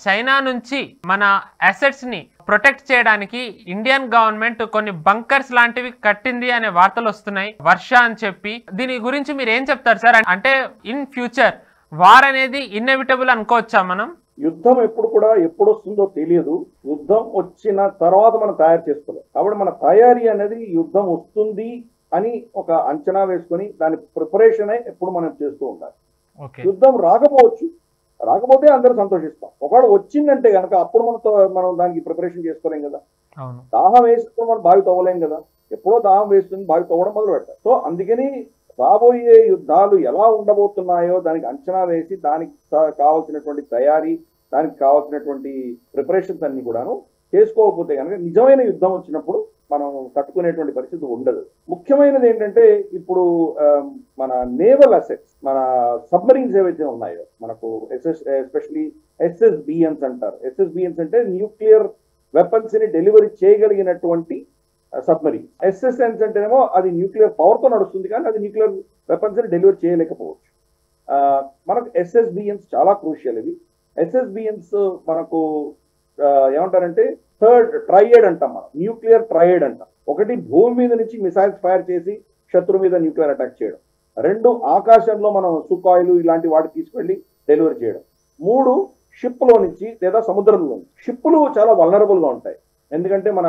China నుంచి మన assets ని ప్రొటెక్ట్ చేయడానికి ఇండియన్ గవర్నమెంట్ కొన్ని బంకర్స్ లాంటివి కట్టింది అనే వార్తలు వస్తున్నాయి, వర్ష అని చెప్పి. దీని గురించి మీరు ఏం చెప్తారు సార్? అంటే ఇన్ ఫ్యూచర్ వార్ అనేది ఇన్ఎవిటబుల్ అనుకోవచ్చా మనం? యుద్ధం ఎప్పుడు కూడా ఎప్పుడు వస్తుందో తెలియదు. యుద్ధం వచ్చిన తర్వాత మనం తయారు చేసుకోవాలి. కాబట్టి మన తయారీ అనేది యుద్ధం వస్తుంది అని ఒక అంచనా వేసుకొని దాని ప్రిపరేషన్ ఎప్పుడు మనం చేస్తూ ఉండాలి. యుద్ధం రాకపోతే అందరూ సంతోషిస్తాం. ఒకవేళ వచ్చిందంటే కనుక అప్పుడు మనం దానికి ప్రిపరేషన్ చేసుకోలేం కదా. దాహం వేసినప్పుడు మనం బావి తవ్వలేం కదా. ఎప్పుడో దాహం వేస్తుంది, బావి తవ్వడం మొదలు పెట్టాలి. సో అందుకని రాబోయే యుద్ధాలు ఎలా ఉండబోతున్నాయో దానికి అంచనా వేసి దానికి కావాల్సినటువంటి తయారీ, దానికి కావాల్సినటువంటి ప్రిపరేషన్స్ అన్ని కూడాను చేసుకోకపోతే కనుక నిజమైన యుద్ధం వచ్చినప్పుడు మనం తట్టుకునేటువంటి పరిస్థితి ఉండదు. ముఖ్యమైనది ఏంటంటే ఇప్పుడు మన నేవల్ అసెట్స్, మన సబ్మరీన్స్ ఏవైతే ఉన్నాయో మనకు ఎస్పెషలీ SSBNs అంటారు. SSBNs అంటే న్యూక్లియర్ వెపన్స్ ని డెలివరీ చేయగలిగినటువంటి సబ్మరీన్. SSNs అంటేనేమో అది న్యూక్లియర్ పవర్ తో నడుస్తుంది, కానీ అది న్యూక్లియర్ వెపన్స్ ని డెలివరీ చేయలేకపోవచ్చు. మనకు SSBNs చాలా క్రూషియల్. ఇవి SSBNs మనకు ఏమంటారంటే థర్డ్ ట్రయేడ్ అంటాం, మనం న్యూక్లియర్ ట్రయేడ్ అంటాం. ఒకటి భూమి మీద నుంచి మిసైల్స్ ఫైర్ చేసి శత్రు మీద న్యూక్లియర్ అటాక్ చేయడం, 2 ఆకాశంలో మనం సుకాయిలు ఇలాంటి వాటి తీసుకెళ్లి డెలివరీ చేయడం, 3 షిప్ లో నుంచి లేదా సముద్రంలో నుంచి. షిప్పులు చాలా వల్నరబుల్ గా ఉంటాయి, ఎందుకంటే మన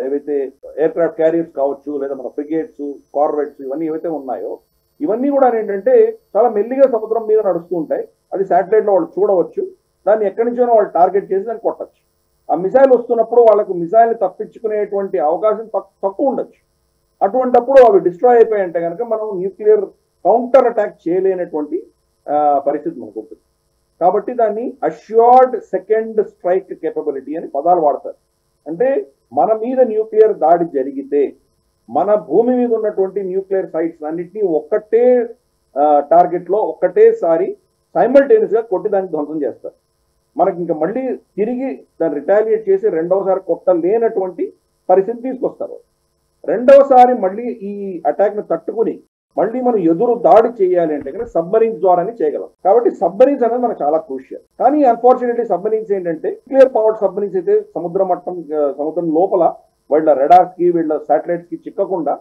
ఏవైతే ఎయిర్ క్రాఫ్ట్ క్యారియర్స్ కావచ్చు లేదా మన ఫ్రిగేట్స్, కార్వెట్స్ ఇవన్నీ ఏవైతే ఉన్నాయో ఇవన్నీ కూడా ఏంటంటే చాలా మెల్లిగా సముద్రం మీద నడుస్తూ ఉంటాయి. అది శాటిలైట్ లో వాళ్ళు చూడవచ్చు, దాన్ని ఎక్కడి నుంచో వాళ్ళు టార్గెట్ చేసి దాన్ని కొట్టచ్చు. ఆ మిసైల్ వస్తున్నప్పుడు వాళ్ళకు మిసైల్ని తప్పించుకునేటువంటి అవకాశం తక్కువ ఉండొచ్చు. అటువంటప్పుడు అవి డిస్ట్రాయ్ అయిపోయాయంటే కనుక మనం న్యూక్లియర్ కౌంటర్ అటాక్ చేయలేనటువంటి పరిస్థితి మనకు ఉంటుంది. కాబట్టి దాన్ని అష్యూర్డ్ సెకండ్ స్ట్రైక్ కేపబిలిటీ అని పదాలు వాడతారు. అంటే మన మీద న్యూక్లియర్ దాడి జరిగితే మన భూమి మీద ఉన్నటువంటి న్యూక్లియర్ సైట్స్ అన్నింటినీ ఒక్కటే టార్గెట్ లో ఒక్కటేసారి సైమల్టేనియస్ గా కొట్టి దాన్ని ధ్వంసం చేస్తారు. మనకి ఇంకా మళ్ళీ తిరిగి దాన్ని రిటాలియేట్ చేసి రెండవసారి కొట్టలేనటువంటి పరిస్థితి తీసుకొస్తారు. రెండవసారి మళ్ళీ ఈ అటాక్ ను తట్టుకుని మళ్ళీ మనం ఎదురు దాడి చేయాలి అంటే కనుక సబ్మరీన్స్ ద్వారానే చేయగలం. కాబట్టి సబ్మరీన్స్ అనేది మనకు చాలా క్రూషియల్. కానీ అన్ఫార్చునేట్లీ సబ్మరీన్స్ ఏంటంటే క్లియర్ పవర్డ్ సబ్మరీన్స్ అయితే సముద్రం లోపల వీళ్ళ రెడార్స్ కి వీళ్ళ శాటిలైట్స్ కి చిక్కకుండా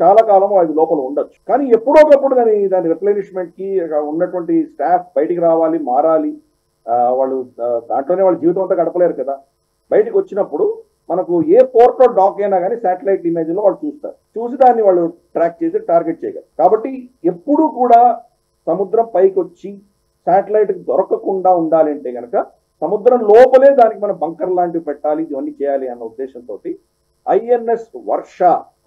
చాలా కాలం అది లోపల ఉండొచ్చు. కానీ ఎప్పుడోకప్పుడు దాని రిప్లెనిష్మెంట్ కి ఉన్నటువంటి స్టాఫ్ బయటికి రావాలి, మారాలి. వాళ్ళు దాంట్లోనే వాళ్ళ జీవితం అంతా గడపలేరు కదా. బయటకు వచ్చినప్పుడు మనకు ఏ పోర్ట్ లో డాక్ అయినా కానీ శాటిలైట్ ఇమేజ్ లో వాళ్ళు చూసి దాన్ని వాళ్ళు ట్రాక్ చేసి టార్గెట్ చేయగలరు. కాబట్టి ఎప్పుడు కూడా సముద్రం పైకి వచ్చి శాటిలైట్ దొరకకుండా ఉండాలి అంటే కనుక సముద్రం లోపలే దానికి మనం బంకర్ లాంటివి పెట్టాలి, ఇవన్నీ చేయాలి అన్న ఉద్దేశంతో INS వర్ష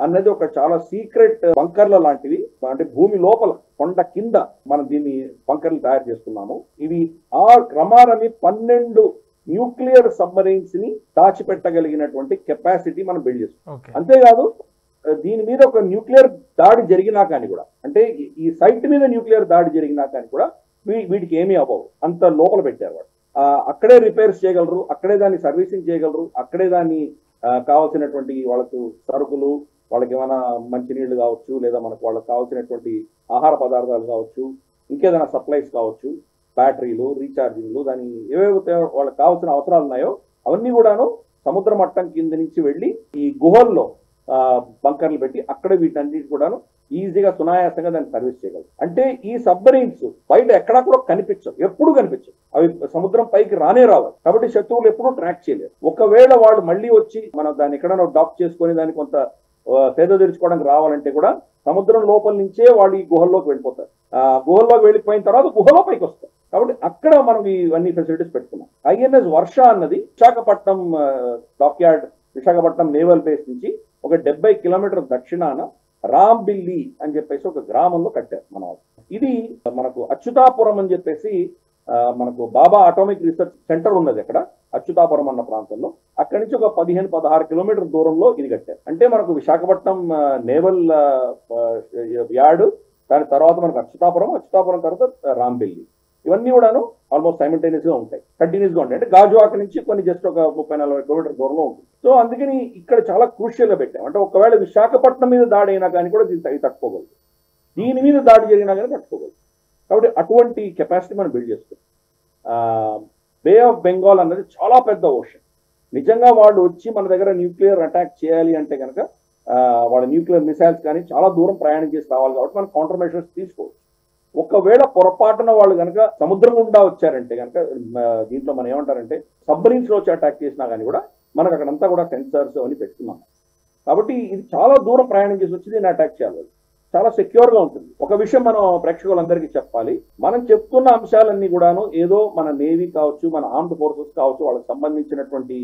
అన్నది ఒక చాలా సీక్రెట్ బంకర్ల లాంటివి. అంటే భూమి లోపల కొండ కింద మనం దీన్ని బంకర్లు తయారు చేస్తున్నాము. ఇవి క్రమారమి 12 న్యూక్లియర్ సబ్మరైన్స్ ని దాచిపెట్టగలిగినటువంటి కెపాసిటీ మనం బిల్డ్ చేస్తాం. అంతేకాదు దీని మీద ఒక న్యూక్లియర్ దాడి జరిగినా కానీ కూడా, అంటే ఈ సైట్ మీద న్యూక్లియర్ దాడి జరిగినా కానీ కూడా వీటికి ఏమీ అవ్వవు, అంత లోపల పెట్టారు వాళ్ళు. అక్కడే రిపేర్స్ చేయగలరు, అక్కడే దాన్ని సర్వీసింగ్ చేయగలరు, అక్కడే దాన్ని కావాల్సినటువంటి వాళ్ళకు సరుకులు, వాళ్ళకి ఏమైనా మంచినీళ్లు కావచ్చు, లేదా వాళ్ళకి కావాల్సినటువంటి ఆహార పదార్థాలు కావచ్చు, ఇంకేదైనా సప్లైస్ కావచ్చు, బ్యాటరీలు, రీఛార్జింగ్లు, దాని ఏవైతే వాళ్ళకి కావాల్సిన అవసరాలు ఉన్నాయో అవన్నీ కూడాను సముద్ర మట్టం కింద నుంచి వెళ్ళి ఈ గుహల్లో బంకర్లు పెట్టి అక్కడే వీటన్నిటి కూడాను ఈజీగా సునాయాసంగా దాన్ని సర్వీస్ చేయగలరు. అంటే ఈ సబ్మరీన్స్ బయట ఎక్కడా కూడా కనిపించవు, ఎప్పుడు కనిపించవు. అవి సముద్రం పైకి రానే రావాలి. కాబట్టి శత్రువులు ఎప్పుడూ ట్రాక్ చేయలేరు. ఒకవేళ వాళ్ళు మళ్ళీ వచ్చి మనం దాన్ని ఎక్కడైనా డాక్ చేసుకొని దాన్ని కొంత సేద తీర్చుకోవడానికి రావాలంటే కూడా సముద్రం లోపల నుంచే వాళ్ళు ఈ గుహల్లోకి వెళ్ళిపోతారు. గుహల్లోకి వెళ్ళిపోయిన తర్వాత గుహలో పైకి వస్తారు. కాబట్టి అక్కడ మనం ఇవన్నీ ఫెసిలిటీస్ పెట్టుకున్నాం. INS వర్ష అన్నది Visakhapatnam dockyard, Visakhapatnam naval base నుంచి ఒక 70 కిలోమీటర్ దక్షిణాన రాంబిల్లి అని చెప్పేసి ఒక గ్రామంలో కట్టారు మన వాళ్ళు. ఇది మనకు అచ్యుతాపురం అని చెప్పేసి మనకు బాబా అటామిక్ రీసెర్చ్ సెంటర్ ఉన్నది అక్కడ అచ్యుతాపురం అన్న ప్రాంతంలో. అక్కడి నుంచి ఒక 15-16 కిలోమీటర్ దూరంలో ఇది కట్టారు. అంటే మనకు విశాఖపట్నం నేవల్ యార్డ్, దాని తర్వాత మనకు అచ్యుతాపురం తర్వాత రాంబిల్లి, ఇవన్నీ కూడాను ఆల్మోస్ట్ సైమల్టేనియస్ గా ఉంటాయి, కంటిన్యూస్ గా ఉంటాయి. అంటే గాజువాక నుంచి కొన్ని జస్ట్ ఒక 30-40 కిలోమీటర్ దూరంలో ఉంటుంది. సో అందుకని ఇక్కడ చాలా క్రూషియల్ గా పెట్టాం. అంటే ఒకవేళ విశాఖపట్నం మీద దాడి అయినా కానీ కూడా దీన్ని తట్టుకోగలదు, దీని మీద దాడి జరిగినా కానీ తట్టుకోగలదు. కాబట్టి అటువంటి కెపాసిటీ మనం బిల్డ్ చేసుకోవాలి. బే ఆఫ్ బెంగాల్ అన్నది చాలా పెద్ద ఓషన్. నిజంగా వాళ్ళు వచ్చి మన దగ్గర న్యూక్లియర్ అటాక్ చేయాలి అంటే కనుక వాళ్ళ న్యూక్లియర్ మిసైల్స్ కానీ చాలా దూరం ప్రయాణం చేసి రావాలి కాబట్టి మనం కౌంటర్ మెషర్స్ తీసుకోవచ్చు. ఒకవేళ పొరపాటున వాళ్ళు కనుక సముద్రం గుండా వచ్చారంటే కనుక దీంట్లో మనం ఏమంటారంటే సబ్మరీన్స్ లో వచ్చి అటాక్ చేసినా కానీ కూడా మనకు అక్కడంతా కూడా సెన్సార్స్ అని పెట్టుకున్నాం. కాబట్టి ఇది చాలా దూరం ప్రయాణం చేసి వచ్చి దీన్ని అటాక్ చేయాలి. చాలా సెక్యూర్ గా ఉంటుంది. ఒక విషయం మనం ప్రేక్షకులందరికీ చెప్పాలి, మనం చెప్తున్న అంశాలన్నీ కూడాను ఏదో మన నేవీ కావచ్చు, మన ఆర్మ్డ్ ఫోర్సెస్ కావచ్చు, వాళ్ళకి సంబంధించినటువంటి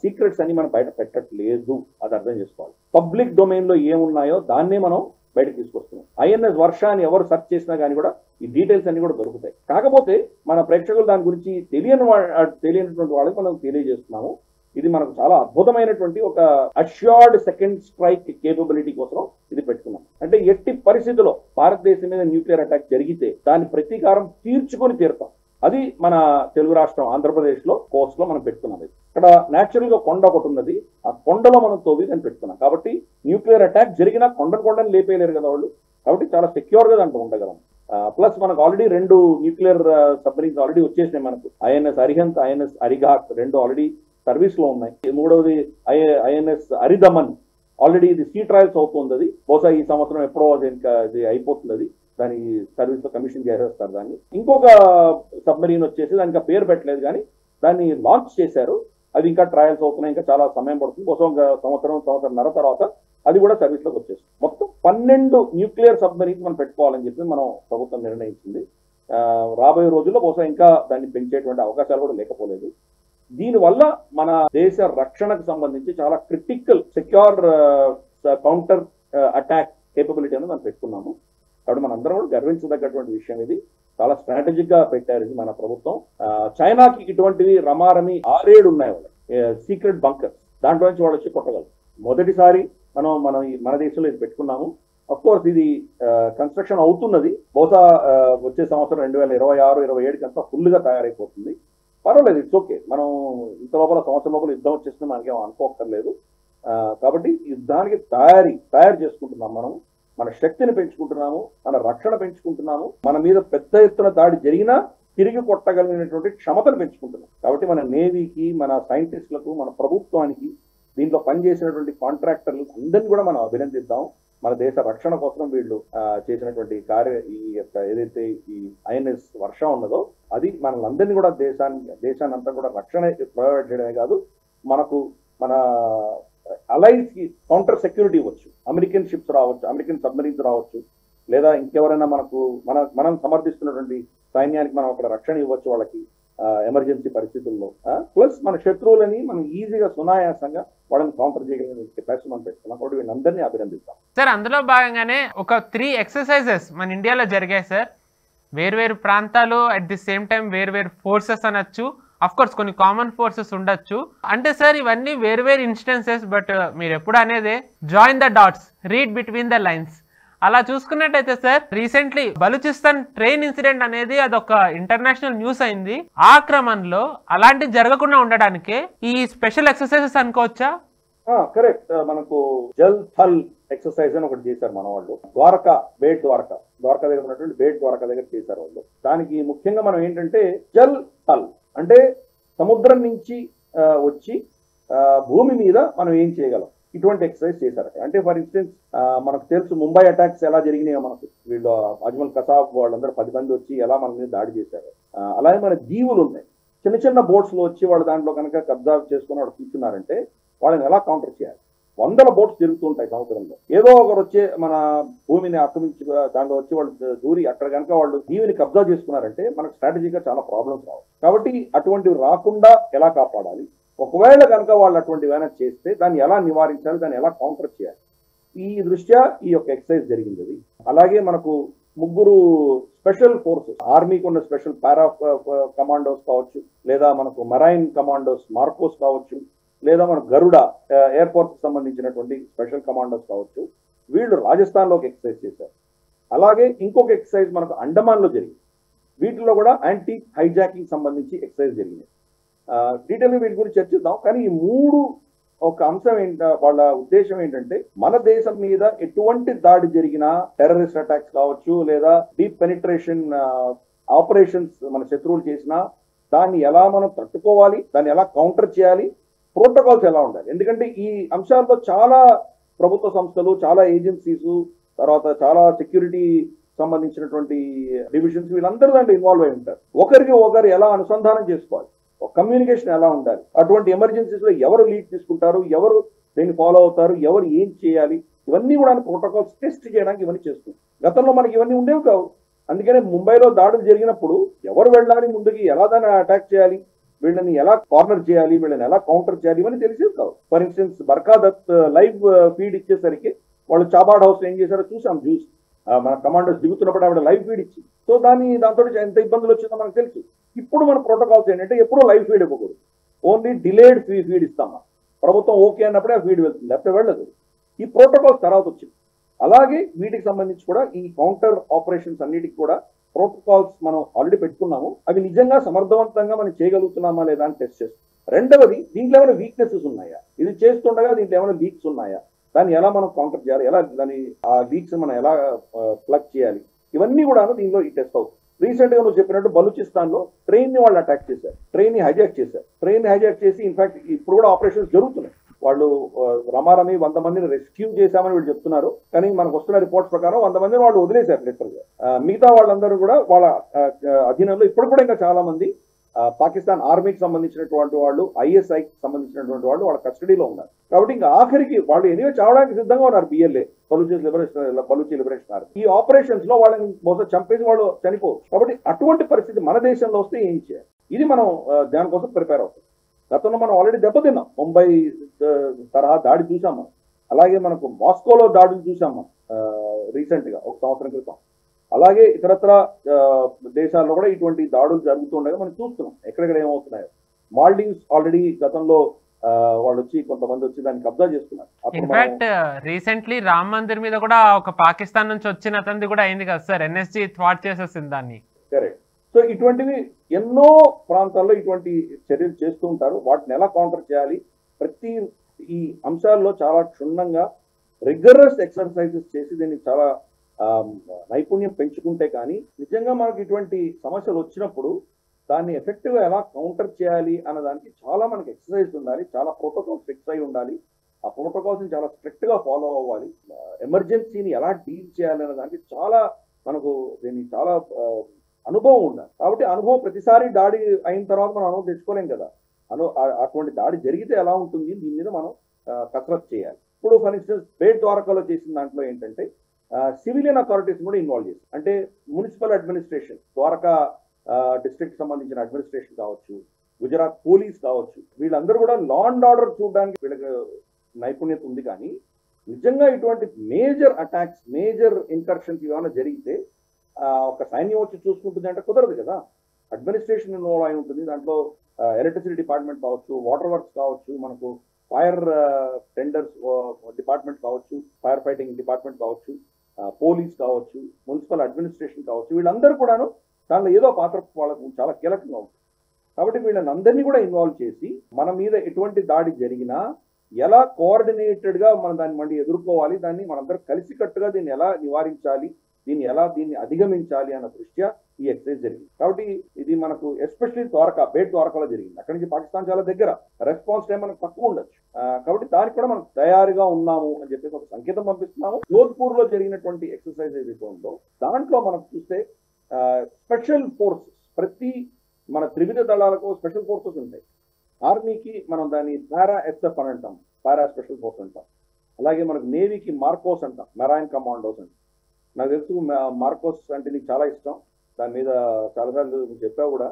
సీక్రెట్స్ అన్ని మనం బయట పెట్టట్లేదు. అది అర్థం చేసుకోవాలి. పబ్లిక్ డొమైన్ లో ఏమున్నాయో దాన్నే మనం బయటకు తీసుకొస్తున్నాం. ఐఎన్ఎస్ వర్ష అని ఎవరు సెర్చ్ చేసినా కానీ కూడా ఈ డీటెయిల్స్ అన్ని కూడా దొరుకుతాయి. కాకపోతే మన ప్రేక్షకులు దాని గురించి తెలియనటువంటి వాళ్ళకి మనం తెలియజేస్తున్నాము. ఇది మనకు చాలా అద్భుతమైనటువంటి ఒక అష్యూర్డ్ సెకండ్ స్ట్రైక్ కేపబిలిటీ కోసం ఇది పెట్టుకున్నాం. అంటే ఎట్టి పరిస్థితుల్లో భారతదేశం మీద న్యూక్లియర్ అటాక్ జరిగితే దాని ప్రతీకారం తీర్చుకొని తీరుతాం. అది మన తెలుగు రాష్ట్రం ఆంధ్రప్రదేశ్ లో కోస్ట్ లో మనం పెట్టుకున్నాం. ఇక్కడ నేచురల్ గా కొండ ఒకటి ఉన్నది, ఆ కొండలో మనం తోవి అని పెట్టుకున్నాం. కాబట్టి న్యూక్లియర్ అటాక్ జరిగినా కొండని లేపేయలేరు కదా వాళ్ళు. కాబట్టి చాలా సెక్యూర్ గా దాంట్లో ఉండగలం. ప్లస్ మనకు ఆల్రెడీ 2 న్యూక్లియర్ సబ్మరీన్స్ ఆల్రెడీ వచ్చేసినాయి మనకు. INS Arihant, INS Arighat 2 already service లో ఉన్నాయి. 3వది ఐఎన్ఎస్ అరిదమన్ ఆల్రెడీ ఇది సీ ట్రయల్స్ అవుతుంది. అది బహుశా ఈ సంవత్సరం ఎప్పుడో అది అయిపోతుంది. అది దాని సర్వీస్ లో కమిషన్ చేసేస్తారు దాన్ని. ఇంకొక సబ్మరీన్ వచ్చేసి దానికి పేరు పెట్టలేదు కానీ దాన్ని లాంచ్ చేశారు. అది ఇంకా ట్రయల్స్ అవుతున్నాయి, ఇంకా చాలా సమయం పడుతుంది. బహుశా సంవత్సరంన్నర తర్వాత అది కూడా సర్వీస్ లోకి వచ్చేస్తుంది. మొత్తం 12 న్యూక్లియర్ సబ్మరీన్స్ మనం పెట్టుకోవాలని చెప్పి మనం ప్రభుత్వం నిర్ణయించింది. రాబోయే రోజుల్లో బహుశా ఇంకా దాన్ని పెంచేటువంటి అవకాశాలు కూడా లేకపోలేదు. దీనివల్ల మన దేశ రక్షణకు సంబంధించి చాలా critical secure counter attack capability అని మనం పెట్టుకున్నాము. కాబట్టి మనందరం కూడా గర్వించదగ్గటువంటి విషయం ఇది. చాలా స్ట్రాటజిక్ గా పెట్టారు ఇది మన ప్రభుత్వం. చైనాకి ఇటువంటివి రమారమి 6-7 ఉన్నాయి వాళ్ళు సీక్రెట్ బంకర్స్. దాంట్లో నుంచి వాళ్ళు వచ్చి కొట్టగలరు. మొదటిసారి మన దేశంలో ఇది పెట్టుకున్నాము. అఫ్ కోర్స్ ఇది కన్స్ట్రక్షన్ అవుతున్నది. బహుశా వచ్చే సంవత్సరం 2026-27 అంతా ఫుల్ గా తయారైపోతుంది. పర్వాలేదు, ఇట్స్ ఓకే. మనం ఇంత లోపల సంవత్సరం లోపల యుద్ధం వచ్చేసినా మనకేం అనుకోక్కర్లేదు. కాబట్టి యుద్ధానికి తయారు చేసుకుంటున్నాం. మనం మన శక్తిని పెంచుకుంటున్నాము, మన రక్షణ పెంచుకుంటున్నాము, మన మీద పెద్ద ఎత్తున దాడి జరిగినా తిరిగి కొట్టగలిగినటువంటి క్షమతను పెంచుకుంటున్నాం. కాబట్టి మన నేవీకి, మన సైంటిస్టులకు, మన ప్రభుత్వానికి, దీంట్లో పనిచేసినటువంటి కాంట్రాక్టర్లు అందరినీ కూడా మనం అభినందిద్దాం. మన దేశ రక్షణ కోసం వీళ్ళు చేసినటువంటి ఈ యొక్క ఏదైతే ఈ ఐఎన్ఎస్ వర్ష ఉన్నదో అది మనల్ని కూడా దేశాన్ని అంతా కూడా రక్షణ ప్రొవైడ్ చేయడమే కాదు, మన అలైన్స్ కి కౌంటర్ సెక్యూరిటీ ఇవ్వచ్చు. అమెరికన్ షిప్స్ రావచ్చు, అమెరికన్ సబ్మరీన్స్ రావచ్చు, లేదా ఇంకెవరైనా మనం సమర్థిస్తున్నటువంటి సైన్యానికి మనం అక్కడ రక్షణ ఇవ్వచ్చు వాళ్ళకి ఎమర్జెన్సీ పరిస్థితుల్లో. ప్లస్ మన శత్రువులని మనం ఈజీగా సునాయాసంగా వాళ్ళని కౌంటర్ చేయగలిగిన కెపాసిటీ మనం పెట్టుకున్నాం. కాబట్టి వీళ్ళందరినీ అభినందిస్తాం. సార్, అందులో భాగంగానే ఒక 3 ఎక్సర్సైజెస్ మన ఇండియాలో జరిగాయి సార్. వేరు ప్రాంతాలు అట్ ది సేమ్ టైం వేరు ఫోర్సెస్ అనొచ్చు. అఫ్ కోర్స్ కొన్ని కామన్ ఫోర్సెస్ ఉండొచ్చు. అంటే సార్ ఇవన్నీ వేరు ఇన్స్టెన్సెస్, బట్ మీరు ఎప్పుడు అనేదే join the dots, read between the lines. అలా చూసుకున్నట్టయితే sir, recently Balochistan train incident అనేది అదొక ఇంటర్నేషనల్ న్యూస్ అయింది. ఆ క్రమంలో అలాంటివి జరగకుండా ఉండడానికి ఈ స్పెషల్ ఎక్సర్సైజెస్ అనుకోవచ్చా? కరెక్ట్. మనకు జల్ థల్ ఎక్సర్సైజ్ అని ఒకటి చేశారు మన వాళ్ళు. బేట్ ద్వారకా దగ్గర ఉన్నటువంటి బేట్ ద్వారకా దగ్గర చేశారు వాళ్ళు. దానికి ముఖ్యంగా మనం ఏంటంటే జల్ థల్ అంటే సముద్రం నుంచి వచ్చి భూమి మీద మనం ఏం చేయగలం, ఇటువంటి ఎక్సర్సైజ్ చేశారు. అంటే ఫర్ ఇన్స్టెన్స్ మనకు తెలుసు ముంబై అటాక్స్ ఎలా జరిగినాయో మనకు. వీళ్ళు అజ్మల్ కసాబ్ వాళ్ళందరూ 10 మంది వచ్చి ఎలా మన మీద దాడి చేశారు. అలాగే మన దీవులు ఉన్నాయి, చిన్న బోట్స్ లో వచ్చి వాళ్ళు దాంట్లో కనుక కబ్జా చేసుకుని వాళ్ళు కూర్చున్నారంటే వాళ్ళని ఎలా కౌంటర్ చేయాలి. 100 బోట్స్ తిరుగుతుంటాయి సముద్రంలో. ఏదో ఒకరు వచ్చి మన భూమిని ఆక్రమించి దాంట్లో వచ్చి వాళ్ళు దూరి అక్కడ కనుక వాళ్ళు దీవిని కబ్జా చేసుకున్నారంటే మనకు స్ట్రాటజీగా చాలా ప్రాబ్లమ్స్ రావు. కాబట్టి అటువంటివి రాకుండా ఎలా కాపాడాలి, ఒకవేళ కనుక వాళ్ళు అటువంటివి ఏమైనా చేస్తే దాన్ని ఎలా నివారించాలి, దాన్ని ఎలా కౌంటర్ చేయాలి, ఈ దృష్ట్యా ఈ యొక్క ఎక్సర్సైజ్ జరిగింది. అది అలాగే మనకు 3 స్పెషల్ ఫోర్సెస్, ఆర్మీకి ఉన్న స్పెషల్ పారా కమాండోస్ కావచ్చు, లేదా మనకు మెరైన్ కమాండోస్ మార్కోస్ కావచ్చు, లేదా మన గరుడ ఎయిర్ ఫోర్స్ కి సంబంధించినటువంటి స్పెషల్ కమాండోస్ కావచ్చు, వీళ్ళు రాజస్థాన్ లో ఎక్సర్సైజ్ చేశారు. అలాగే ఇంకొక ఎక్సర్సైజ్ మనకు అండమాన్ లో జరిగింది. వీటిలో కూడా యాంటీ హైజాకింగ్ సంబంధించి ఎక్సర్సైజ్ జరిగింది. డీటెయిల్ వీటి గురించి చర్చిద్దాం. కానీ ఈ 3 ఒక అంశం వాళ్ళ ఉద్దేశం ఏంటంటే మన దేశం మీద ఎటువంటి దాడి జరిగినా, టెర్రరిస్ట్ అటాక్స్ కావచ్చు, లేదా డీప్ పెనిట్రేషన్ ఆపరేషన్స్ మన శత్రువులు చేసినా, దాన్ని ఎలా మనం తట్టుకోవాలి, దాన్ని ఎలా కౌంటర్ చేయాలి, ప్రోటోకాల్స్ ఎలా ఉండాలి. ఎందుకంటే ఈ అంశాల్లో చాలా ప్రభుత్వ సంస్థలు, చాలా ఏజెన్సీస్, తర్వాత చాలా సెక్యూరిటీ సంబంధించినటువంటి డివిజన్స్ వీళ్ళందరూ దాంట్లో ఇన్వాల్వ్ అయి ఉంటారు. ఒకరికి ఒకరు ఎలా అనుసంధానం చేసుకోవాలి, కమ్యూనికేషన్ ఎలా ఉండాలి, అటువంటి ఎమర్జెన్సీస్ లో ఎవరు లీడ్ తీసుకుంటారు, ఎవరు దీన్ని ఫాలో అవుతారు, ఎవరు ఏం చేయాలి, ఇవన్నీ కూడా ప్రోటోకాల్స్ టెస్ట్ చేయడానికి ఇవన్నీ చేస్తుంది. గతంలో మనకి ఇవన్నీ ఉండేవి కావు. అందుకనే ముంబైలో దాడులు జరిగినప్పుడు ఎవరు వెళ్ళాలి, ముందుకి ఎలా దాన్ని అటాక్ చేయాలి, వీళ్ళని ఎలా కార్నర్ చేయాలి, వీళ్ళని ఎలా కౌంటర్ చేయాలి, ఇవన్నీ తెలిసేవి కావు. For instance Barkha Dutt live feed ఇచ్చేసరికి వాళ్ళు చాబాడ్ హౌస్ ఏం చేశారో చూసాం. మన కమాండర్స్ దిగుతున్నప్పుడు ఆవిడ లైవ్ ఫీడ్ ఇచ్చింది. సో దాంతో ఎంత ఇబ్బందులు వచ్చిందో మనకు తెలుసు. ఇప్పుడు మన ప్రోటోకాల్స్ ఏంటంటే ఎప్పుడూ లైవ్ ఫీడ్ ఇవ్వకూడదు, ఓన్లీ డిలేడ్ ఫీడ్ ఇస్తాం. ప్రభుత్వం ఓకే అన్నప్పుడే ఆ ఫీడ్ వెళ్తుంది, లేకపోతే వెళ్ళదు. ఈ ప్రోటోకాల్స్ తర్వాత వచ్చింది. అలాగే వీటికి సంబంధించి కూడా ఈ కౌంటర్ ఆపరేషన్స్ అన్నిటికి కూడా ప్రోటోకాల్స్ మనం ఆల్రెడీ పెట్టుకున్నాము. అవి నిజంగా సమర్థవంతంగా మనం చేయగలుగుతున్నామా లేదా అని టెస్ట్ చేస్తాం. రెండవది, దీంట్లో ఏమైనా వీక్నెసెస్ ఉన్నాయా, ఇది చేస్తుండగా దీంట్లో ఏమైనా లీక్స్ ఉన్నాయా, దాన్ని ఎలా మనం కౌంటర్ చేయాలి, ఎలా దాని ఆ లీక్స్ మనం ఎలా ప్లగ్ చేయాలి, ఇవన్నీ కూడా దీనిలో ఈ టెస్ట్ అవుతుంది. రీసెంట్ గా నువ్వు చెప్పినట్టు బలూచిస్తాన్ లో ట్రైన్ ని వాళ్ళు అటాక్ చేశారు, ట్రైన్ ని హైజాక్ చేశారు. ట్రైన్ ని హైజాక్ చేసి ఇన్ఫాక్ట్ ఇప్పుడు కూడా ఆపరేషన్స్ జరుగుతున్నాయి. వాళ్ళు రమారమి 100 మందిని రెస్క్యూ చేశామని వీళ్ళు చెప్తున్నారు. కానీ మనకు వస్తున్న రిపోర్ట్స్ ప్రకారం 100 మందిని వాళ్ళు వదిలేశారు లిటరల్ గా. మిగతా వాళ్ళందరూ కూడా వాళ్ళ అధీనంలో ఇప్పుడు కూడా ఇంకా చాలా మంది పాకిస్తాన్ ఆర్మీకి సంబంధించినటువంటి వాళ్ళు, ఐఎస్ఐకి సంబంధించినటువంటి వాళ్ళు వాళ్ళ కస్టడీలో ఉన్నారు. కాబట్టి ఇంకా ఆఖరికి వాళ్ళు ఎనివే చావడానికి సిద్ధంగా ఉన్నారు. బిఎల్ఏ బలూచి లిబరేషన్ ఆర్మీ ఈ ఆపరేషన్స్ లో వాళ్ళని బహుశా చంపేసి వాళ్ళు చనిపోవచ్చు. కాబట్టి అటువంటి పరిస్థితి మన దేశంలో వస్తే ఏం చేయాలి, ఇది మనం దానికోసం ప్రిపేర్ అవుతాం. గతంలో మనం ఆల్రెడీ దెబ్బతిన్నాం. ముంబై తరహా దాడి చూసాం మనం. అలాగే మనకు మాస్కోలో దాడులు చూసాం మనం రీసెంట్ గా 1 సంవత్సరం క్రితం. అలాగే ఇతరత్ర దేశాల్లో కూడా ఇటువంటి దాడులు జరుగుతుండగా మనం చూస్తున్నాం ఎక్కడెక్కడ ఏమవుతున్నాయో. మాల్డీవ్స్ ఆల్రెడీ గతంలో వాళ్ళు వచ్చి కొంతమంది వచ్చి దాన్ని కబ్జా చేస్తున్నారు. ఇన్ఫాక్ట్ రీసెంట్లీ రామ్ మందిర్ మీద కూడా ఒక పాకిస్తాన్ నుంచి వచ్చిన అతనిది కూడా అయింది కదా సార్, ఎన్ఎస్జీ థ్వాట్ చేసేసింది దాన్ని. కరెక్ట్. సో ఇటువంటివి ఎన్నో ప్రాంతాల్లో ఇటువంటి చర్యలు చేస్తూ ఉంటారు. వాటిని ఎలా కౌంటర్ చేయాలి, ప్రతి ఈ అంశాల్లో చాలా క్షుణ్ణంగా రిగరస్ ఎక్సర్సైజెస్ చేసి దీన్ని చాలా నైపుణ్యం పెంచుకుంటే కానీ నిజంగా మనకి ఇటువంటి సమస్యలు వచ్చినప్పుడు దాన్ని ఎఫెక్టివ్ గా ఎలా కౌంటర్ చేయాలి అన్నదానికి చాలా మనకి ఎక్సర్సైజ్ ఉండాలి, చాలా ప్రోటోకాల్స్ ఫిక్స్ అయి ఉండాలి. ఆ ప్రోటోకాల్స్ ని చాలా స్ట్రిక్ట్ గా ఫాలో అవ్వాలి. ఎమర్జెన్సీని ఎలా డీల్ చేయాలి అనే దానికి చాలా మనకు దీన్ని చాలా అనుభవం ఉండాలి. కాబట్టి అనుభవం ప్రతిసారి దాడి అయిన తర్వాత మనం అనుభవం తెచ్చుకోలేం కదా. అటువంటి దాడి జరిగితే ఎలా ఉంటుంది దీని మీద మనం కసరత్తు చేయాలి. ఇప్పుడు ఫర్ ఇన్స్టెన్స్ బేట్ ద్వారకాలో చేసిన దాంట్లో ఏంటంటే సివిలియన్ అథారిటీస్ కూడా ఇన్వాల్వ్ చేసి, అంటే మున్సిపల్ అడ్మినిస్ట్రేషన్, ద్వారకా డిస్ట్రిక్ట్ సంబంధించిన అడ్మినిస్ట్రేషన్ కావచ్చు, గుజరాత్ పోలీస్ కావచ్చు, వీళ్ళందరూ కూడా లా అండ్ ఆర్డర్ చూడడానికి వీళ్ళకి నైపుణ్యత ఉంది. కానీ నిజంగా ఇటువంటి మేజర్ అటాక్స్, మేజర్ ఇన్కర్షన్స్ ఏమైనా జరిగితే ఒక సైన్యం వచ్చి చూసుకుంటుంది అంటే కుదరదు కదా. అడ్మినిస్ట్రేషన్ ఇన్వాల్వ్ అయి ఉంటుంది. దాంట్లో ఎలక్ట్రిసిటీ డిపార్ట్మెంట్ కావచ్చు, వాటర్ వర్క్స్ కావచ్చు, మనకు ఫైర్ టెండర్స్ డిపార్ట్మెంట్ కావచ్చు, ఫైర్ ఫైటింగ్ డిపార్ట్మెంట్ కావచ్చు, పోలీస్ కావచ్చు, మున్సిపల్ అడ్మినిస్ట్రేషన్ కావచ్చు, వీళ్ళందరూ కూడాను దాంట్లో ఏదో పాత్ర వాళ్ళకు చాలా కీలకంగా ఉంటుంది. కాబట్టి వీళ్ళని అందరినీ కూడా ఇన్వాల్వ్ చేసి మన మీద ఎటువంటి దాడి జరిగినా ఎలా కోఆర్డినేటెడ్ గా మనం దాన్ని మళ్ళీ ఎదుర్కోవాలి, దాన్ని మనందరం కలిసికట్టుగా దీన్ని ఎలా నివారించాలి, దీన్ని అధిగమించాలి అన్న దృష్ట్యా ఈ ఎక్సర్సైజ్ జరిగింది. కాబట్టి ఇది మనకు ఎస్పెషల్లీ బేట్ ద్వారకాలో జరిగింది. అక్కడి నుంచి పాకిస్తాన్ చాలా దగ్గర, రెస్పాన్స్ టైం మనకు తక్కువ ఉండొచ్చు. కాబట్టి దానికి కూడా మనం తయారుగా ఉన్నాము అని చెప్పేసి ఒక సంకేతం పంపిస్తున్నాము. జోధ్పూర్ లో జరిగినటువంటి ఎక్సర్సైజ్ ఏదైతే ఉందో దాంట్లో మనం చూస్తే స్పెషల్ ఫోర్సెస్, ప్రతి మన త్రివిధ దళాలకు స్పెషల్ ఫోర్సెస్ ఉంటాయి. ఆర్మీకి మనం దాన్ని పారా ఎస్ఎఫ్ అని అంటాం, పారా స్పెషల్ ఫోర్స్ అంటాం. అలాగే మనకు నేవీకి మార్కోస్ అంటాం, మెరైన్ కమాండోస్ అంటాం. నాకు తెలుసు మార్కోస్ అంటే నీకు చాలా ఇష్టం, దాని మీద చాలాసార్లు చెప్పావు కూడా.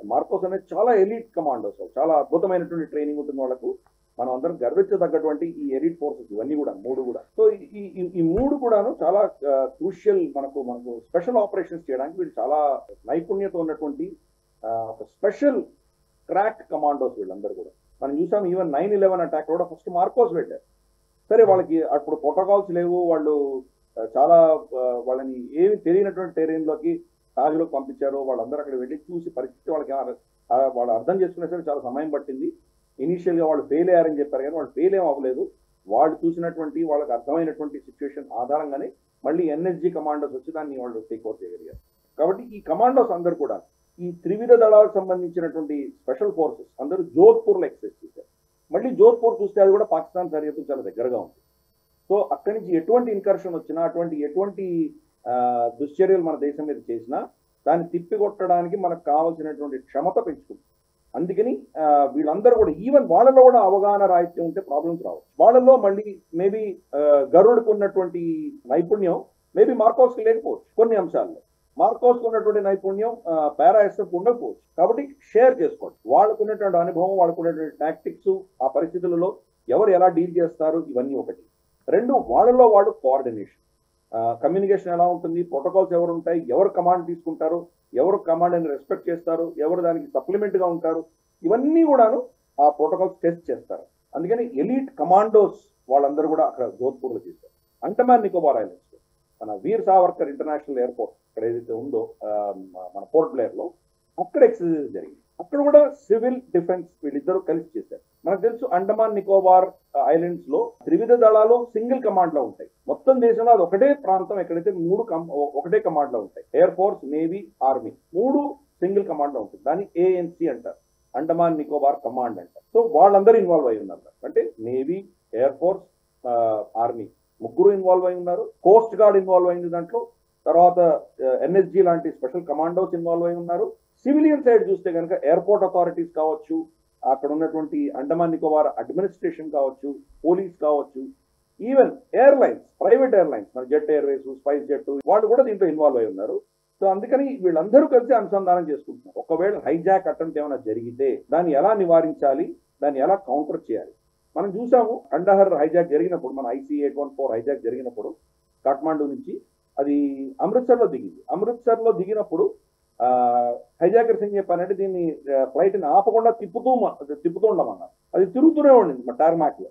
మార్కోస్ అనేది చాలా ఎలీట్ కమాండోస్, చాలా అద్భుతమైనటువంటి ట్రైనింగ్ ఉంటుంది వాళ్ళకు. మనం అందరం గర్వించదగ్గటువంటి ఈ ఎలీట్ ఫోర్సెస్ ఇవన్నీ కూడా మూడు కూడా. సో ఈ మూడు కూడాను చాలా క్రూషియల్, మనకు స్పెషల్ ఆపరేషన్స్ చేయడానికి వీళ్ళు చాలా నైపుణ్యత ఉన్నటువంటి ఒక స్పెషల్ క్రాక్ కమాండోస్ వీళ్ళందరూ కూడా. మనం చూసాం ఈవెన్ 9/11 అటాక్ కూడా ఫస్ట్ మార్కోస్ పెట్టారు. సరే వాళ్ళకి అప్పుడు ప్రోటోకాల్స్ లేవు, వాళ్ళు చాలా వాళ్ళని ఏమి తెలియనటువంటి టెరైన్లోకి తాజ్లోకి పంపించారు. వాళ్ళందరూ అక్కడ వెళ్ళి చూసి పరిస్థితి వాళ్ళకి వాళ్ళు అర్థం చేసుకునేసరికి చాలా సమయం పట్టింది. ఇనీషియల్ గా వాళ్ళు ఫెయిల్ అయ్యారని చెప్పారు, కానీ వాళ్ళు ఫెయిల్ ఏం అవ్వలేదు. వాళ్ళు చూసినటువంటి వాళ్ళకి అర్థమైనటువంటి సిచ్యువేషన్ ఆధారంగానే మళ్ళీ ఎన్ఎస్జీ కమాండోస్ వచ్చి దాన్ని వాళ్ళు టేక్ ఓవర్ చేయగలిగారు. కాబట్టి ఈ కమాండోస్ అందరూ కూడా ఈ త్రివిధ దళాలకు సంబంధించినటువంటి స్పెషల్ ఫోర్సెస్ అందరూ జోధ్పూర్లో ఎక్సైజ్ చేశారు. మళ్ళీ జోధ్పూర్ చూస్తే అది కూడా పాకిస్తాన్ సరిహద్దు చాలా దగ్గరగా ఉంది. సో అక్కడి నుంచి ఎటువంటి ఇన్కర్షన్ వచ్చినా, ఎటువంటి దుశ్చర్యలు మన దేశం మీద చేసినా దాన్ని తిప్పికొట్టడానికి మనకు కావాల్సినటువంటి క్షమత పెంచుకుంది. అందుకని వీళ్ళందరూ కూడా ఈవెన్ వాళ్ళలో కూడా అవగాహన రాహిత్యం ఉంటే ప్రాబ్లమ్స్ రావచ్చు. వాళ్ళలో మళ్ళీ మేబీ గరుడుకు ఉన్నటువంటి నైపుణ్యం మేబీ మార్కోస్కి లేకపోవచ్చు. కొన్ని అంశాల్లో మార్కోస్కి ఉన్నటువంటి నైపుణ్యం పారా ఎస్ఎఫ్ ఉండకపోవచ్చు. కాబట్టి షేర్ చేసుకోండి. వాళ్ళకు ఉన్నటువంటి అనుభవం, వాళ్ళకు ఉన్నటువంటి టాక్టిక్స్, ఆ పరిస్థితులలో ఎవరు ఎలా డీల్ చేస్తారు, ఇవన్నీ ఒకటి. రెండు, వాళ్ళలో వాళ్ళు కోఆర్డినేషన్, కమ్యూనికేషన్ ఎలా ఉంటుంది, ప్రోటోకాల్స్ ఎవరు ఉంటాయి, ఎవరు కమాండ్ తీసుకుంటారు, ఎవరు కమాండ్ని రెస్పెక్ట్ చేస్తారు, ఎవరు దానికి సప్లిమెంట్గా ఉంటారు, ఇవన్నీ కూడాను ఆ ప్రోటోకాల్స్ టెస్ట్ చేస్తారు. అందుకని ఎలీట్ కమాండోస్ వాళ్ళందరూ కూడా అక్కడ జోధ్పూర్లో చేశారు. అండమాన్ నికోబార్ ఐలాండ్స్ మన వీర్ సావర్కర్ ఇంటర్నేషనల్ ఎయిర్పోర్ట్ అక్కడ ఏదైతే ఉందో మన పోర్ట్ బ్లేయర్లో అక్కడ ఎక్సర్సైజ్ జరిగింది. అక్కడ కూడా సివిల్ డిఫెన్స్ వీళ్ళిద్దరూ కలిసి చేశారు. మనకు తెలుసు అండమాన్ నికోబార్ ఐలాండ్స్ లో త్రివిధ దళాలు సింగిల్ కమాండ్ లో ఉంటాయి. మొత్తం దేశంలో అది ఒకటే ప్రాంతం ఎక్కడైతే ఒకటే కమాండ్ లో ఉంటాయి. ఎయిర్ ఫోర్స్, నేవీ, ఆర్మీ మూడు సింగిల్ కమాండ్ లో ఉంటుంది. దాన్ని ANC అంటారు, అండమాన్ నికోబార్ కమాండ్ అంటారు. సో వాళ్ళందరూ ఇన్వాల్వ్ అయి ఉన్నారు. అంటే నేవీ, ఎయిర్ ఫోర్స్, ఆర్మీ ముగ్గురు ఇన్వాల్వ్ అయి ఉన్నారు. కోస్ట్ గార్డ్ ఇన్వాల్వ్ అయింది దాంట్లో. తర్వాత NSG లాంటి స్పెషల్ కమాండోస్ ఇన్వాల్వ్ అయి ఉన్నారు. సివిలియన్ సైడ్ చూస్తే కనుక ఎయిర్పోర్ట్ అథారిటీస్ కావచ్చు, అక్కడ ఉన్నటువంటి అండమాన్ నికోబార్ అడ్మినిస్ట్రేషన్ కావచ్చు, పోలీస్ కావచ్చు, ఈవెన్ ఎయిర్లైన్స్, ప్రైవేట్ ఎయిర్లైన్స్ మన జెట్ ఎయిర్వేస్, స్పైస్ జెట్, వాళ్ళు కూడా దీంట్లో ఇన్వాల్వ్ అయి ఉన్నారు. సో అందుకని వీళ్ళందరూ కలిసి అనుసంధానం చేసుకుంటున్నారు. ఒకవేళ హైజాక్ అటెంప్ట్ ఏమైనా జరిగితే దాన్ని ఎలా నివారించాలి, దాన్ని ఎలా కౌంటర్ చేయాలి. మనం చూసాము కండహార్ హైజాక్ జరిగినప్పుడు, మన IC-814 హైజాక్ జరిగినప్పుడు కాఠ్మాండు నుంచి అది అమృత్సర్లో దిగింది. అమృత్సర్లో దిగినప్పుడు హైజాకర్స్ ఏం చెప్పారంటే దీన్ని ఫ్లైట్ని ఆపకుండా తిప్పుతూ ఉండమన్నారు. అది తిరుగుతూనే ఉండింది టార్మాక్ లో.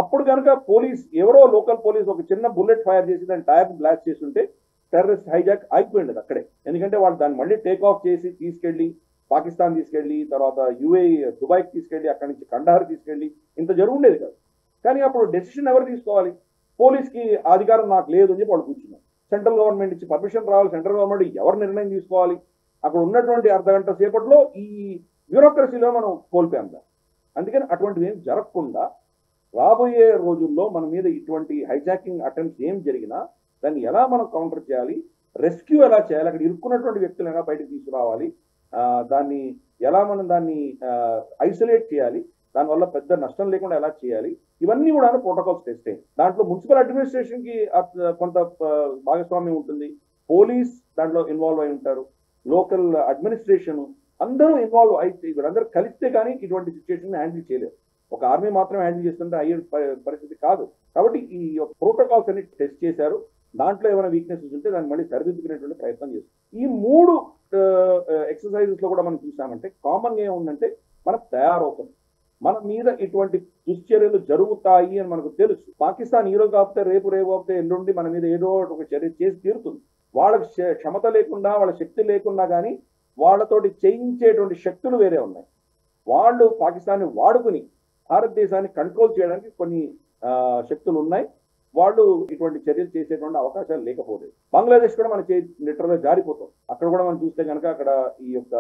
అప్పుడు కనుక పోలీస్, ఎవరో లోకల్ పోలీస్ ఒక చిన్న బుల్లెట్ ఫైర్ చేసి దాని టైర్ బ్లాస్ట్ చేస్తుంటే టెర్రరిస్ట్ హైజాక్ ఆగిపోయింది అక్కడే. ఎందుకంటే వాళ్ళు దాన్ని మళ్ళీ టేక్ ఆఫ్ చేసి తీసుకెళ్లి పాకిస్తాన్ తీసుకెళ్లి, తర్వాత UAE దుబాయ్కి తీసుకెళ్లి, అక్కడి నుంచి కండహార్ తీసుకెళ్లి ఇంత జరుగుండేది కాదు. కానీ అప్పుడు డెసిషన్ ఎవరు తీసుకోవాలి? పోలీస్కి అధికారం నాకు లేదు అని చెప్పి వాళ్ళు కూర్చున్నారు. సెంట్రల్ గవర్నమెంట్ నుంచి పర్మిషన్ రావాలి. సెంట్రల్ గవర్నమెంట్ ఎవరు నిర్ణయం తీసుకోవాలి? అక్కడ ఉన్నటువంటి అర్ధగంట సేపట్లో ఈ బ్యూరోక్రసీలో మనం కోల్పోయాం. అందుకని అటువంటివి ఏం జరగకుండా రాబోయే రోజుల్లో మన మీద ఇటువంటి హైజాకింగ్ అటెంప్ట్స్ ఏం జరిగినా దాన్ని ఎలా మనం కౌంటర్ చేయాలి, రెస్క్యూ ఎలా చేయాలి, అక్కడ ఇరుక్కున్నటువంటి వ్యక్తులు ఎలా బయటకు తీసుకురావాలి, దాన్ని ఎలా మనం దాన్ని ఐసోలేట్ చేయాలి, దానివల్ల పెద్ద నష్టం లేకుండా ఎలా చేయాలి, ఇవన్నీ కూడా ప్రోటోకాల్స్ టెస్ట్ అయ్యాయి. దాంట్లో మున్సిపల్ అడ్మినిస్ట్రేషన్ కి కొంత భాగస్వామ్యం ఉంటుంది, పోలీస్ దాంట్లో ఇన్వాల్వ్ అయి ఉంటారు, లోకల్ అడ్మినిస్ట్రేషన్ అందరూ ఇన్వాల్వ్ అయితే వీళ్ళందరూ కలిస్తే కానీ ఇటువంటి సిచ్యువేషన్ హ్యాండిల్ చేయలేరు. ఒక ఆర్మీ మాత్రం హ్యాండిల్ చేస్తుంటే అయ్యే పరిస్థితి కాదు. కాబట్టి ఈ ప్రోటోకాల్స్ అన్ని టెస్ట్ చేశారు. దాంట్లో ఏమైనా వీక్నెసెస్ ఉంటే దాన్ని మళ్ళీ సరిదిద్దుకునేటువంటి ప్రయత్నం చేస్తారు. ఈ మూడు ఎక్సర్సైజెస్ లో కూడా మనం చూసామంటే కామన్ గా ఏముందంటే మనం తయారవుతాం, మన మీద ఇటువంటి దుశ్చర్యలు జరుగుతాయి అని మనకు తెలుసు. పాకిస్తాన్ ఈ రోజు కాకపోతే రేపు కాకపోతే ఎల్లుండి మన మీద ఏదో ఒక చర్య చేసి తీరుతుంది. వాళ్ళకి క్షమత లేకుండా, వాళ్ళ శక్తి లేకుండా కానీ వాళ్ళతోటి చేయించేటువంటి శక్తులు వేరే ఉన్నాయి. వాళ్ళు పాకిస్తాన్ని వాడుకుని భారతదేశాన్ని కంట్రోల్ చేయడానికి కొన్ని శక్తులు ఉన్నాయి. వాళ్ళు ఇటువంటి చర్యలు చేసేటువంటి అవకాశాలు లేకపోలేదు. బంగ్లాదేశ్ కూడా మన లిటరల్గా జారిపోతాం. అక్కడ కూడా మనం చూస్తే కనుక అక్కడ ఈ యొక్క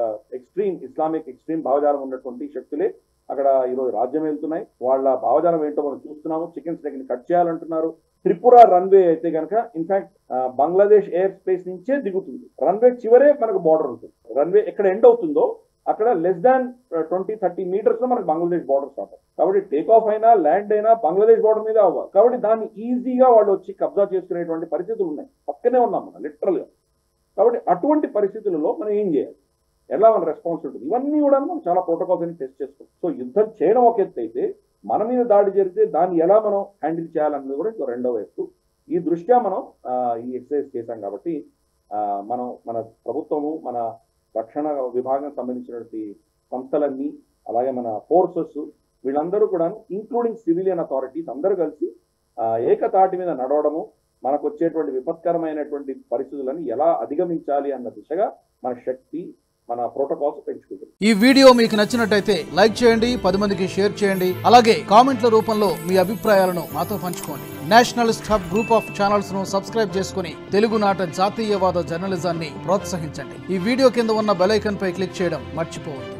ఇస్లామిక్ ఎక్స్ట్రీమ్ భావజాలం ఉన్నటువంటి శక్తులే అక్కడ ఈరోజు రాజ్యం వెళ్తున్నాయి. వాళ్ళ భావజాలం ఏంటో మనం చూస్తున్నాము. చికెన్ స్టెక్ ని కట్ చేయాలంటున్నారు. త్రిపుర రన్వే అయితే కనుక ఇన్ఫాక్ట్ బంగ్లాదేశ్ ఎయిర్ స్పేస్ నుంచే దిగుతుంది. రన్వే చివరే మనకు బార్డర్ ఉంటుంది. రన్వే ఎక్కడ ఎండ్ అవుతుందో అక్కడ లెస్ దాన్ 20-30 మీటర్స్ లో మనకు బంగ్లాదేశ్ బార్డర్ స్టార్ట్ అవుతుంది. కాబట్టి టేక్ ఆఫ్ అయినా ల్యాండ్ అయినా బంగ్లాదేశ్ బార్డర్ మీద అవ్వాలి. కాబట్టి దాన్ని ఈజీగా వాళ్ళు వచ్చి కబ్జా చేసుకునేటువంటి పరిస్థితులు ఉన్నాయి. పక్కనే ఉన్నాం మనం లిటరల్ గా. కాబట్టి అటువంటి పరిస్థితులలో మనం ఏం చేయాలి, ఎలా మన రెస్పాన్స్ ఉంటుంది, ఇవన్నీ కూడా మనం చాలా ప్రోటోకాల్స్ అని టెస్ట్ చేసుకోవాలి. సో యుద్ధం చేయడం ఒక ఎత్తు అయితే మన మీద దాడి జరిగితే దాన్ని ఎలా మనం హ్యాండిల్ చేయాలన్నది కూడా ఇంకో రెండవ ఎత్తు. ఈ దృష్ట్యా మనం ఈ ఎక్సర్సైజ్ చేశాం. కాబట్టి మనం మన ప్రభుత్వము, మన రక్షణ విభాగం సంబంధించినటువంటి సంస్థలన్నీ, అలాగే మన ఫోర్సెస్, వీళ్ళందరూ కూడా ఇంక్లూడింగ్ సివిలియన్ అథారిటీస్ అందరూ కలిసి ఏకతాటి మీద నడవడము, మనకు వచ్చేటువంటి విపత్కరమైనటువంటి పరిస్థితులను ఎలా అధిగమించాలి అన్న దిశగా మన శక్తి, మన ప్రోటోకాల్స్ పెంచుకుంటుంది. ఈ వీడియో మీకు నచ్చినట్టయితే లైక్ చేయండి, 10 మందికి షేర్ చేయండి, అలాగే కామెంట్ల రూపంలో మీ అభిప్రాయాలను మాతో పంచుకోండి. Nationalist hub group of channels ను సబ్స్క్రైబ్ చేసుకుని తెలుగునాట జాతీయవాద జర్నలిజాన్ని ప్రోత్సహించండి. ఈ వీడియో కింద ఉన్న బెల్ ఐకాన్ పై క్లిక్ చేయడం మర్చిపోవద్దు.